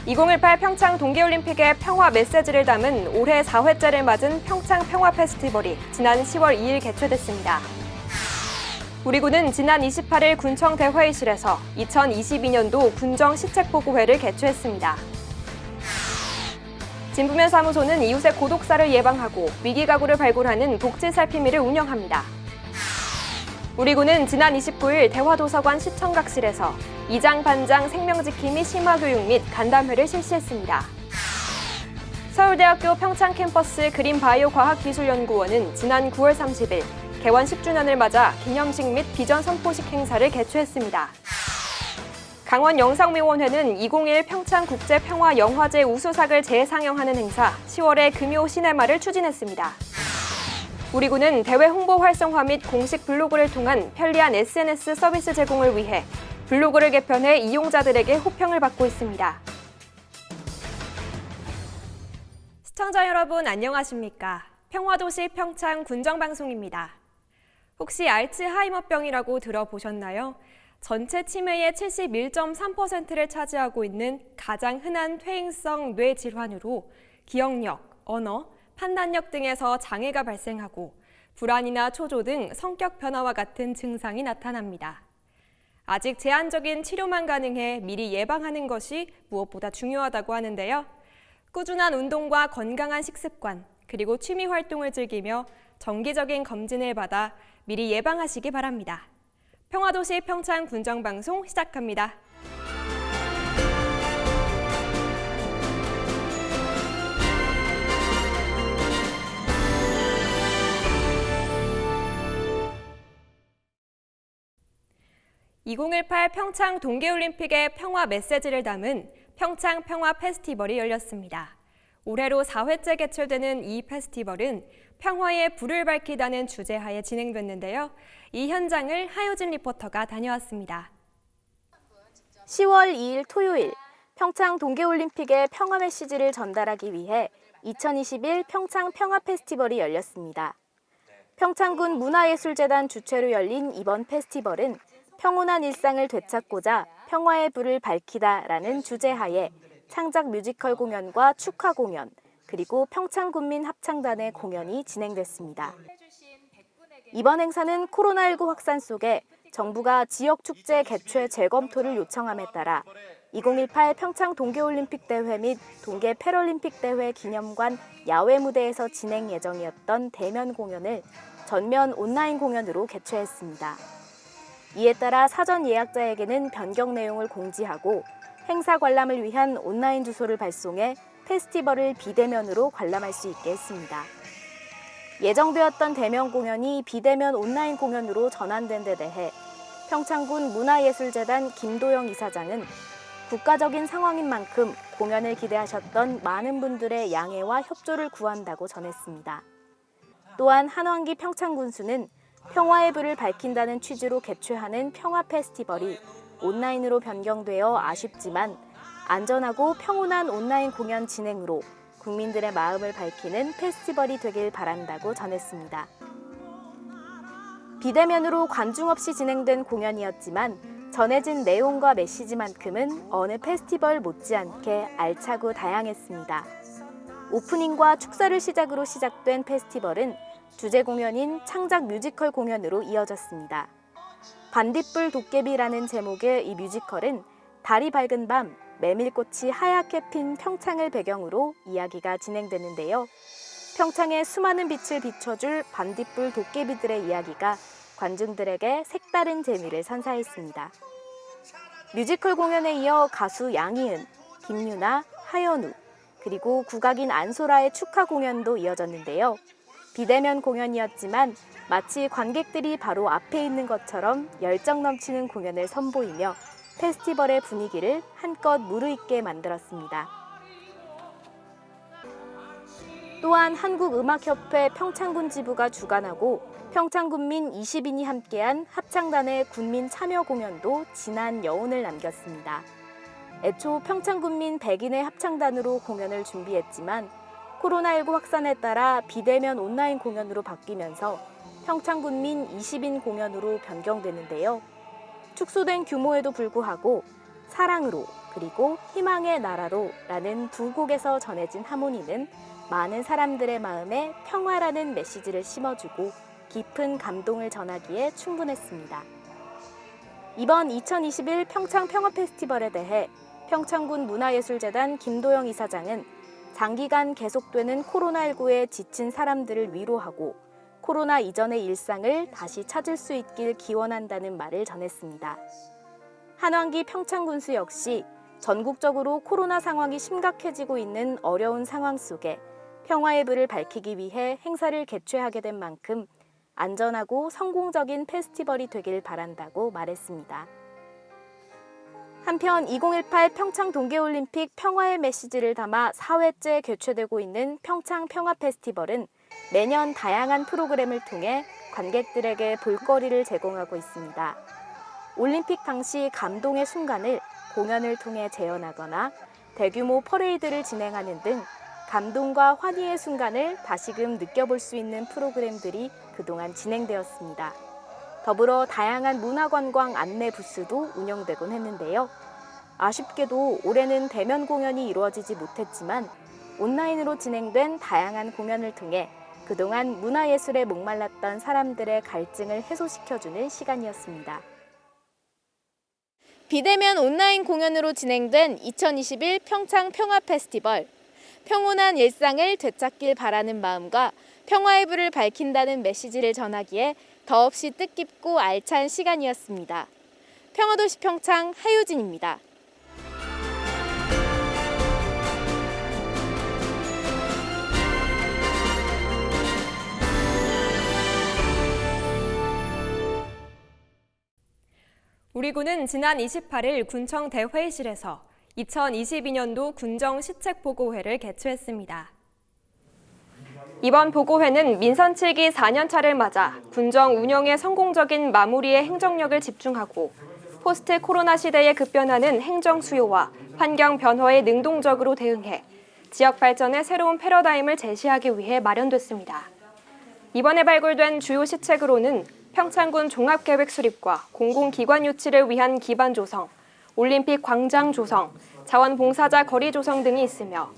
2018 평창 동계올림픽의 평화 메시지를 담은 올해 4회째를 맞은 평창 평화 페스티벌이 지난 10월 2일 개최됐습니다. 우리 군은 지난 28일 군청 대회의실에서 2022년도 군정 시책보고회를 개최했습니다. 진부면 사무소는 이웃의 고독사를 예방하고 위기가구를 발굴하는 복지살피미를 운영합니다. 우리 군은 지난 29일 대화도서관 시청각실에서 이장 반장 생명지킴이 및 심화교육 및 간담회를 실시했습니다. 서울대학교 평창 캠퍼스 그린바이오과학기술연구원은 지난 9월 30일 개원 10주년을 맞아 기념식 및 비전 선포식 행사를 개최했습니다. 강원영상위원회는 2021 평창국제평화영화제 우수작을 재상영하는 행사 10월의 금요 시네마를 추진했습니다. 우리 군은 대회 홍보 활성화 및 공식 블로그를 통한 편리한 SNS 서비스 제공을 위해 블로그를 개편해 이용자들에게 호평을 받고 있습니다. 시청자 여러분 안녕하십니까? 평화도시 평창 군정방송입니다. 혹시 알츠하이머병이라고 들어보셨나요? 전체 치매의 71.3%를 차지하고 있는 가장 흔한 퇴행성 뇌 질환으로 기억력, 언어, 판단력 등에서 장애가 발생하고 불안이나 초조 등 성격 변화와 같은 증상이 나타납니다. 아직 제한적인 치료만 가능해 미리 예방하는 것이 무엇보다 중요하다고 하는데요. 꾸준한 운동과 건강한 식습관, 그리고 취미 활동을 즐기며 정기적인 검진을 받아 미리 예방하시기 바랍니다. 평화도시 평창 군정방송 시작합니다. (2018) 평창 동계올림픽의 평화 메시지를 담은 평창 평화 페스티벌이 열렸습니다. 올해로 4회째 개최되는 이 페스티벌은 평화의 불을 밝히다는 주제하에 진행됐는데요. 이 현장을 하효진 리포터가 다녀왔습니다. 10월 2일 토요일, 평창 동계올림픽의 평화 메시지를 전달하기 위해 2021 평창 평화 페스티벌이 열렸습니다. 평창군 문화예술재단 주최로 열린 이번 페스티벌은 평온한 일상을 되찾고자 평화의 불을 밝히다라는 주제하에 창작 뮤지컬 공연과 축하 공연, 그리고 평창군민 합창단의 공연이 진행됐습니다. 이번 행사는 코로나19 확산 속에 정부가 지역축제 개최 재검토를 요청함에 따라 2018 평창 동계올림픽 대회 및 동계 패럴림픽 대회 기념관 야외 무대에서 진행 예정이었던 대면 공연을 전면 온라인 공연으로 개최했습니다. 이에 따라 사전 예약자에게는 변경 내용을 공지하고 행사 관람을 위한 온라인 주소를 발송해 페스티벌을 비대면으로 관람할 수 있게 했습니다. 예정되었던 대면 공연이 비대면 온라인 공연으로 전환된 데 대해 평창군 문화예술재단 김도영 이사장은 국가적인 상황인 만큼 공연을 기대하셨던 많은 분들의 양해와 협조를 구한다고 전했습니다. 또한 한원기 평창군수는 평화의 불을 밝힌다는 취지로 개최하는 평화 페스티벌이 온라인으로 변경되어 아쉽지만 안전하고 평온한 온라인 공연 진행으로 국민들의 마음을 밝히는 페스티벌이 되길 바란다고 전했습니다. 비대면으로 관중 없이 진행된 공연이었지만 전해진 내용과 메시지만큼은 어느 페스티벌 못지않게 알차고 다양했습니다. 오프닝과 축사를 시작으로 시작된 페스티벌은 주제 공연인 창작 뮤지컬 공연으로 이어졌습니다. 반딧불 도깨비라는 제목의 이 뮤지컬은 달이 밝은 밤, 메밀꽃이 하얗게 핀 평창을 배경으로 이야기가 진행되는데요. 평창의 수많은 빛을 비춰줄 반딧불 도깨비들의 이야기가 관중들에게 색다른 재미를 선사했습니다. 뮤지컬 공연에 이어 가수 양희은, 김유나, 하현우, 그리고 국악인 안소라의 축하 공연도 이어졌는데요. 비대면 공연이었지만 마치 관객들이 바로 앞에 있는 것처럼 열정 넘치는 공연을 선보이며 페스티벌의 분위기를 한껏 무르익게 만들었습니다. 또한 한국음악협회 평창군 지부가 주관하고 평창군민 20인이 함께한 합창단의 군민 참여 공연도 진한 여운을 남겼습니다. 애초 평창군민 100인의 합창단으로 공연을 준비했지만 코로나19 확산에 따라 비대면 온라인 공연으로 바뀌면서 평창군민 20인 공연으로 변경되는데요. 축소된 규모에도 불구하고 사랑으로 그리고 희망의 나라로 라는 두 곡에서 전해진 하모니는 많은 사람들의 마음에 평화라는 메시지를 심어주고 깊은 감동을 전하기에 충분했습니다. 이번 2021 평창 평화 페스티벌에 대해 평창군 문화예술재단 김도영 이사장은 장기간 계속되는 코로나19에 지친 사람들을 위로하고 코로나 이전의 일상을 다시 찾을 수 있길 기원한다는 말을 전했습니다. 한왕기 평창군수 역시 전국적으로 코로나 상황이 심각해지고 있는 어려운 상황 속에 평화의 불을 밝히기 위해 행사를 개최하게 된 만큼 안전하고 성공적인 페스티벌이 되길 바란다고 말했습니다. 한편 2018 평창 동계올림픽 평화의 메시지를 담아 4회째 개최되고 있는 평창 평화 페스티벌은 매년 다양한 프로그램을 통해 관객들에게 볼거리를 제공하고 있습니다. 올림픽 당시 감동의 순간을 공연을 통해 재현하거나 대규모 퍼레이드를 진행하는 등 감동과 환희의 순간을 다시금 느껴볼 수 있는 프로그램들이 그동안 진행되었습니다. 더불어 다양한 문화관광 안내 부스도 운영되곤 했는데요. 아쉽게도 올해는 대면 공연이 이루어지지 못했지만 온라인으로 진행된 다양한 공연을 통해 그동안 문화예술에 목말랐던 사람들의 갈증을 해소시켜주는 시간이었습니다. 비대면 온라인 공연으로 진행된 2021 평창 평화 페스티벌. 평온한 일상을 되찾길 바라는 마음과 평화의 불을 밝힌다는 메시지를 전하기에 더없이 뜻깊고 알찬 시간이었습니다. 평화도시 평창 하유진입니다. 우리 군은 지난 28일 군청 대회의실에서 2022년도 군정 시책보고회를 개최했습니다. 이번 보고회는 민선 7기 4년차를 맞아 군정 운영의 성공적인 마무리에 행정력을 집중하고 포스트 코로나 시대에 급변하는 행정 수요와 환경 변화에 능동적으로 대응해 지역 발전의 새로운 패러다임을 제시하기 위해 마련됐습니다. 이번에 발굴된 주요 시책으로는 평창군 종합계획 수립과 공공기관 유치를 위한 기반 조성, 올림픽 광장 조성, 자원봉사자 거리 조성 등이 있으며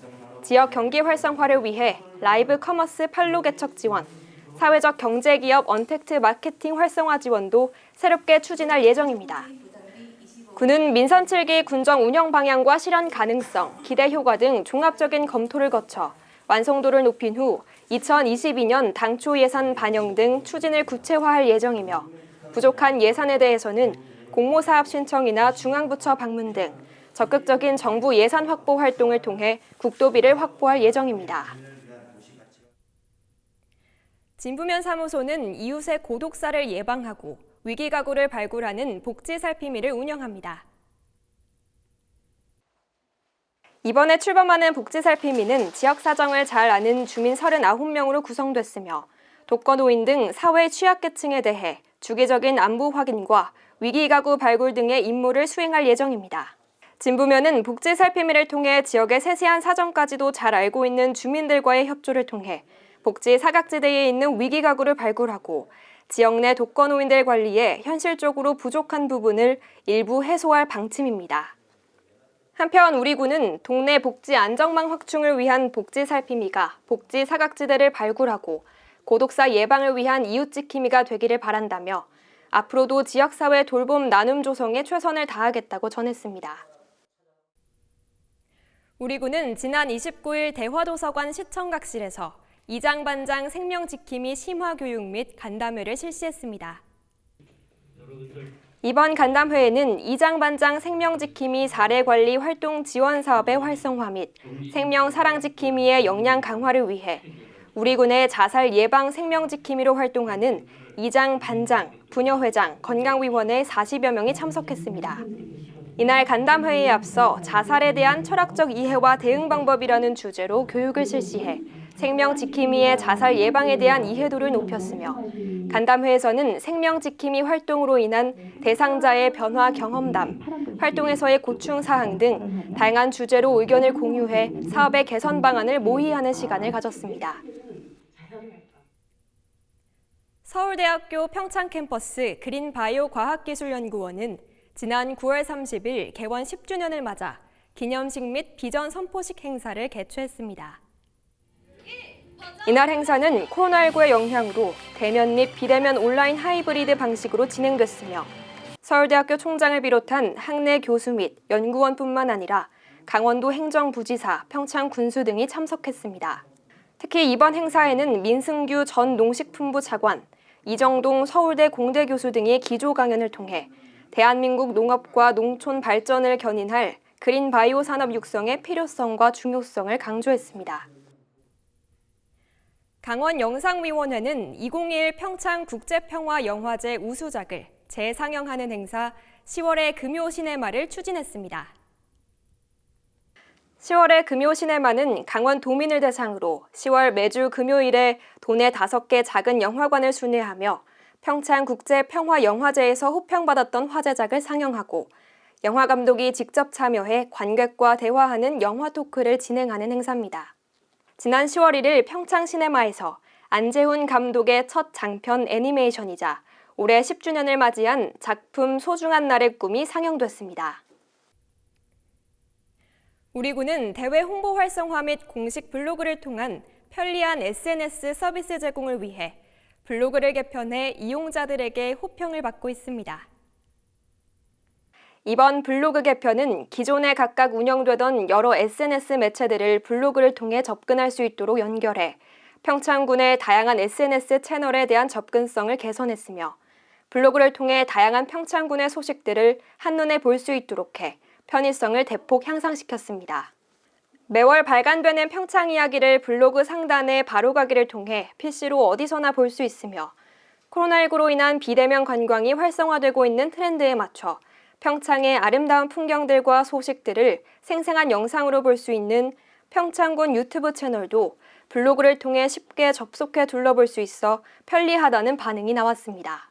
지역 경기 활성화를 위해 라이브 커머스 판로 개척 지원, 사회적 경제기업 언택트 마케팅 활성화 지원도 새롭게 추진할 예정입니다. 군은 민선 7기 군정 운영 방향과 실현 가능성, 기대 효과 등 종합적인 검토를 거쳐 완성도를 높인 후 2022년 당초 예산 반영 등 추진을 구체화할 예정이며 부족한 예산에 대해서는 공모사업 신청이나 중앙부처 방문 등 적극적인 정부 예산 확보 활동을 통해 국도비를 확보할 예정입니다. 진부면 사무소는 이웃의 고독사를 예방하고 위기가구를 발굴하는 복지살피미를 운영합니다. 이번에 출범하는 복지살피미는 지역 사정을 잘 아는 주민 39명으로 구성됐으며 독거노인 등 사회 취약계층에 대해 주기적인 안부 확인과 위기가구 발굴 등의 임무를 수행할 예정입니다. 진부면은 복지살피미를 통해 지역의 세세한 사정까지도 잘 알고 있는 주민들과의 협조를 통해 복지 사각지대에 있는 위기가구를 발굴하고 지역 내 독거노인들 관리에 현실적으로 부족한 부분을 일부 해소할 방침입니다. 한편 우리 군은 동네 복지 안정망 확충을 위한 복지살피미가 복지 사각지대를 발굴하고 고독사 예방을 위한 이웃지킴이가 되기를 바란다며 앞으로도 지역사회 돌봄 나눔 조성에 최선을 다하겠다고 전했습니다. 우리 군은 지난 29일 대화도서관 시청각실에서 이장반장 생명지킴이 심화교육 및 간담회를 실시했습니다. 이번 간담회에는 이장반장 생명지킴이 사례관리 활동 지원 사업의 활성화 및 생명사랑지킴이의 역량 강화를 위해 우리 군의 자살 예방 생명지킴이로 활동하는 이장, 반장, 부녀회장, 건강위원회 40여 명이 참석했습니다. 이날 간담회에 앞서 자살에 대한 철학적 이해와 대응 방법이라는 주제로 교육을 실시해 생명지킴이의 자살 예방에 대한 이해도를 높였으며 간담회에서는 생명지킴이 활동으로 인한 대상자의 변화 경험담, 활동에서의 고충사항 등 다양한 주제로 의견을 공유해 사업의 개선 방안을 모의하는 시간을 가졌습니다. 서울대학교 평창 캠퍼스 그린바이오 과학기술연구원은 지난 9월 30일 개원 10주년을 맞아 기념식 및 비전 선포식 행사를 개최했습니다. 이날 행사는 코로나19의 영향으로 대면 및 비대면 온라인 하이브리드 방식으로 진행됐으며 서울대학교 총장을 비롯한 학내 교수 및 연구원뿐만 아니라 강원도 행정부지사, 평창군수 등이 참석했습니다. 특히 이번 행사에는 민승규 전 농식품부 차관, 이정동 서울대 공대 교수 등이 기조 강연을 통해 대한민국 농업과 농촌 발전을 견인할 그린 바이오 산업 육성의 필요성과 중요성을 강조했습니다. 강원영상위원회는 2021 평창국제평화영화제 우수작을 재상영하는 행사 10월의 금요 시네마를 추진했습니다. 10월의 금요 시네마는 강원 도민을 대상으로 10월 매주 금요일에 도내 5개 작은 영화관을 순회하며 평창국제평화영화제에서 호평받았던 화제작을 상영하고 영화감독이 직접 참여해 관객과 대화하는 영화 토크를 진행하는 행사입니다. 지난 10월 1일 평창시네마에서 안재훈 감독의 첫 장편 애니메이션이자 올해 10주년을 맞이한 작품 소중한 날의 꿈이 상영됐습니다. 우리군은 대회 홍보 활성화 및 공식 블로그를 통한 편리한 SNS 서비스 제공을 위해 블로그를 개편해 이용자들에게 호평을 받고 있습니다. 이번 블로그 개편은 기존에 각각 운영되던 여러 SNS 매체들을 블로그를 통해 접근할 수 있도록 연결해 평창군의 다양한 SNS 채널에 대한 접근성을 개선했으며 블로그를 통해 다양한 평창군의 소식들을 한눈에 볼 수 있도록 해 편의성을 대폭 향상시켰습니다. 매월 발간되는 평창 이야기를 블로그 상단에 바로가기를 통해 PC로 어디서나 볼 수 있으며 코로나19로 인한 비대면 관광이 활성화되고 있는 트렌드에 맞춰 평창의 아름다운 풍경들과 소식들을 생생한 영상으로 볼 수 있는 평창군 유튜브 채널도 블로그를 통해 쉽게 접속해 둘러볼 수 있어 편리하다는 반응이 나왔습니다.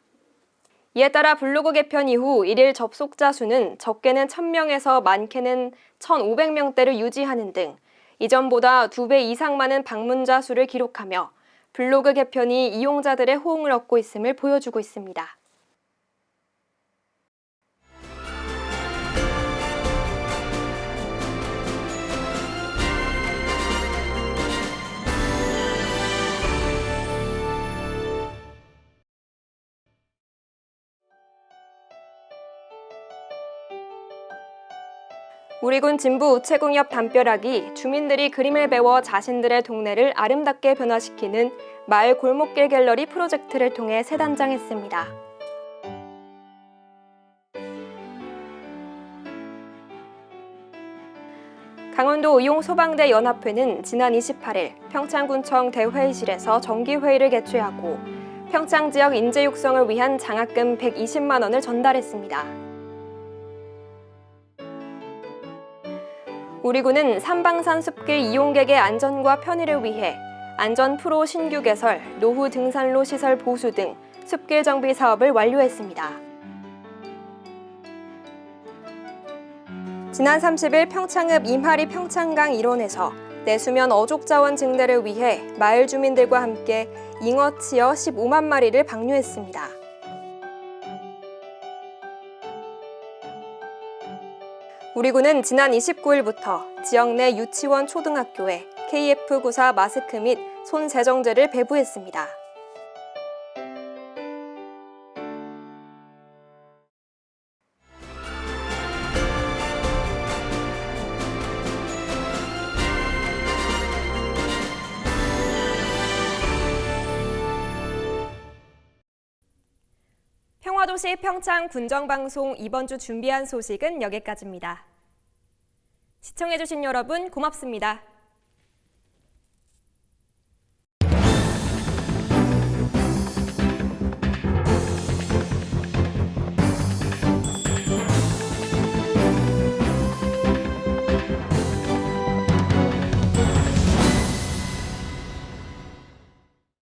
이에 따라 블로그 개편 이후 일일 접속자 수는 적게는 1000명에서 많게는 1500명대를 유지하는 등 이전보다 2배 이상 많은 방문자 수를 기록하며 블로그 개편이 이용자들의 호응을 얻고 있음을 보여주고 있습니다. 우리군 진부 우체국 옆 담벼락이 주민들이 그림을 배워 자신들의 동네를 아름답게 변화시키는 마을 골목길 갤러리 프로젝트를 통해 새 단장했습니다. 강원도 의용소방대 연합회는 지난 28일 평창군청 대회의실에서 정기회의를 개최하고 평창 지역 인재 육성을 위한 장학금 120만 원을 전달했습니다. 우리군은 삼방산 숲길 이용객의 안전과 편의를 위해 안전 프로 신규 개설, 노후 등산로 시설 보수 등 숲길 정비 사업을 완료했습니다. 지난 30일 평창읍 임하리 평창강 일원에서 내수면 어족 자원 증대를 위해 마을 주민들과 함께 잉어 치어 15만 마리를 방류했습니다. 우리군은 지난 29일부터 지역 내 유치원 초등학교에 KF94 마스크 및 손 세정제를 배부했습니다. 평화도시 평창 군정방송 이번 주 준비한 소식은 여기까지입니다. 시청해주신 여러분 고맙습니다.